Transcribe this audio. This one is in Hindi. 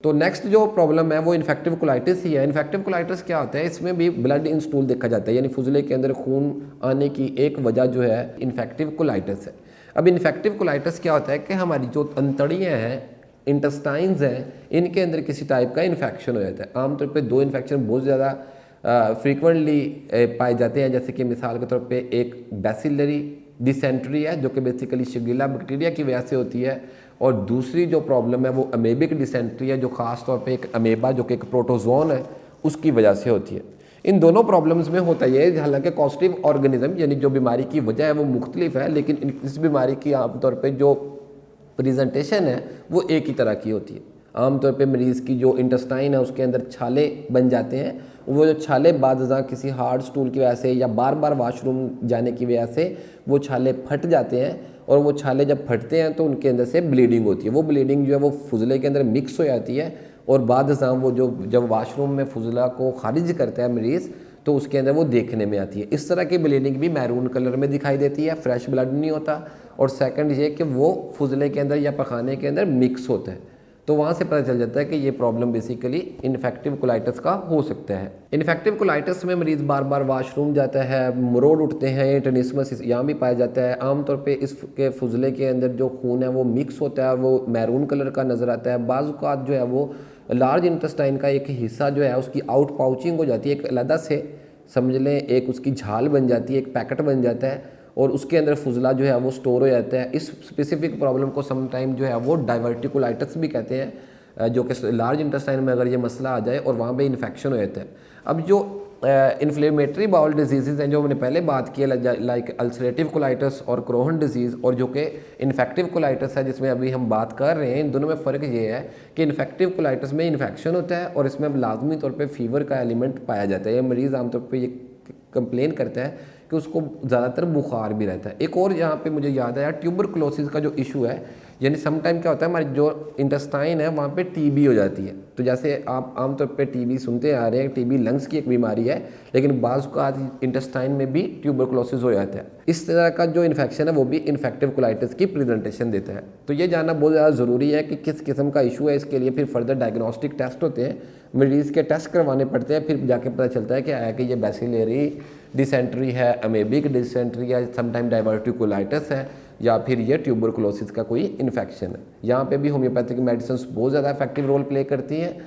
तो नेक्स्ट जो प्रॉब्लम है वो इन्फेक्टिव कोलाइटिस ही है। इन्फेक्टिव कोलाइटिस क्या होता है, इसमें भी ब्लड इन स्टूल देखा जाता है, यानी फुजले के अंदर खून आने की एक वजह जो है इन्फेक्टिव कोलाइटिस है। अब इन्फेक्टिव कोलाइटिस क्या होता है कि हमारी जो अंतड़ियाँ हैं, इंटेस्टाइन्स हैं, इनके अंदर किसी टाइप का इन्फेक्शन हो जाता है। आमतौर पर दो इन्फेक्शन बहुत ज़्यादा फ्रीक्वेंटली पाए जाते हैं, जैसे कि मिसाल के तौर पे एक बैसिलरी डिसेंट्री है जो कि बेसिकली शिगिला बैक्टीरिया की वजह से होती है, और दूसरी जो प्रॉब्लम है वो अमेबिक डिसेंट्री है जो ख़ास तौर पे एक अमेबा जो कि एक प्रोटोजोन है उसकी वजह से होती है। इन दोनों प्रॉब्लम्स में होता ये है, हालांकि कॉस्टिव ऑर्गेनिज्म यानी जो बीमारी की वजह है वो मुख्तलिफ है, लेकिन इस बीमारी की आमतौर पर जो प्रेजेंटेशन है वो एक ही तरह की होती है। आमतौर पे मरीज़ की जो इंटेस्टाइन है उसके अंदर छाले बन जाते हैं, वो जो छाले बादज़ा किसी हार्ड स्टूल की वजह से या बार बार वाशरूम जाने की वजह से वो छाले फट जाते हैं, और वो छाले जब फटते हैं तो उनके अंदर से ब्लीडिंग होती है। वो ब्लीडिंग जो है वो फुजले के अंदर मिक्स हो जाती है, और बादज़ा वो जो जब वाशरूम में फुजला को खारिज करता है मरीज़ तो उसके अंदर वो देखने में आती है। इस तरह की ब्लीडिंग भी मैरून कलर में दिखाई देती है, फ्रेश ब्लड नहीं होता। और सेकंड ये कि वो फुजले के अंदर या पखाने के अंदर मिक्स होता है, तो वहाँ से पता चल जाता है कि ये प्रॉब्लम बेसिकली इन्फेक्टिव कोलाइटिस का हो सकता है। इन्फेक्टिव कोलाइटिस में मरीज़ बार बार वाशरूम जाता है, मरोड़ उठते हैं, टेनिस्मस यहाँ भी पाया जाता है। आमतौर पे इसके फुजले के अंदर जो खून है वो मिक्स होता है, वो मैरून कलर का नज़र आता है। बाज़ औक़ात जो है वो लार्ज इंटेस्टाइन का एक हिस्सा जो है उसकी आउट पाउचिंग हो जाती है, एक अलग से समझ लें एक उसकी झाल बन जाती है, एक पैकेट बन जाता है, और उसके अंदर फुजला जो है वो स्टोर हो जाता है। इस स्पेसिफिक प्रॉब्लम को समटाइम जो है वो डाइवर्टिकुलाइटिस भी कहते हैं, जो कि लार्ज इंटेस्टाइन में अगर ये मसला आ जाए और वहाँ पे इन्फेक्शन हो जाता है। अब जो इन्फ्लेमेटरी बाउल डिजीज़ हैं जो मैंने पहले बात की, लाइक अल्सरेटिव कोलाइटिस और क्रोहन डिजीज़, और जो कि इन्फेक्टिव कोलाइटिस है जिसमें अभी हम बात कर रहे हैं, इन दोनों में फ़र्क ये है कि इन्फेक्टिव कोलाइटिस में इन्फेक्शन होता है और इसमें लाजमी तौर पर फीवर का एलिमेंट पाया जाता है। ये मरीज़ आमतौर पर ये कंप्लेन करता है कि उसको ज़्यादातर बुखार भी रहता है। एक और यहाँ पे मुझे याद आया, ट्यूबरकुलोसिस का जो इशू है, यानी सम टाइम क्या होता है हमारी जो इंटेस्टाइन है वहाँ पे टीबी हो जाती है। तो जैसे आप आमतौर पे टीबी सुनते आ रहे हैं, टीबी लंग्स की एक बीमारी है, लेकिन बाज़ का इंटेस्टाइन में भी ट्यूबरकुलोसिस हो जाता है। इस तरह का जो इन्फेक्शन है वो भी इन्फेक्टिव कोलाइटिस की प्रेजेंटेशन देता है। तो ये जानना बहुत ज़्यादा ज़रूरी है कि किस किस्म का इशू है। इसके लिए फिर फर्दर डायग्नोस्टिक टेस्ट होते हैं, मरीज़ के टेस्ट करवाने पड़ते हैं, फिर जाके पता चलता है कि आया कि ये बैसिलरी डिसेंट्री है, अमेबिक डिसेंट्री है, समटाइम डाइवर्टिकुलाइटिस है, या फिर ये ट्यूबरकुलोसिस का कोई इन्फेक्शन है। यहाँ पे भी होम्योपैथिक मेडिसिन बहुत ज़्यादा इफेक्टिव रोल प्ले करती हैं।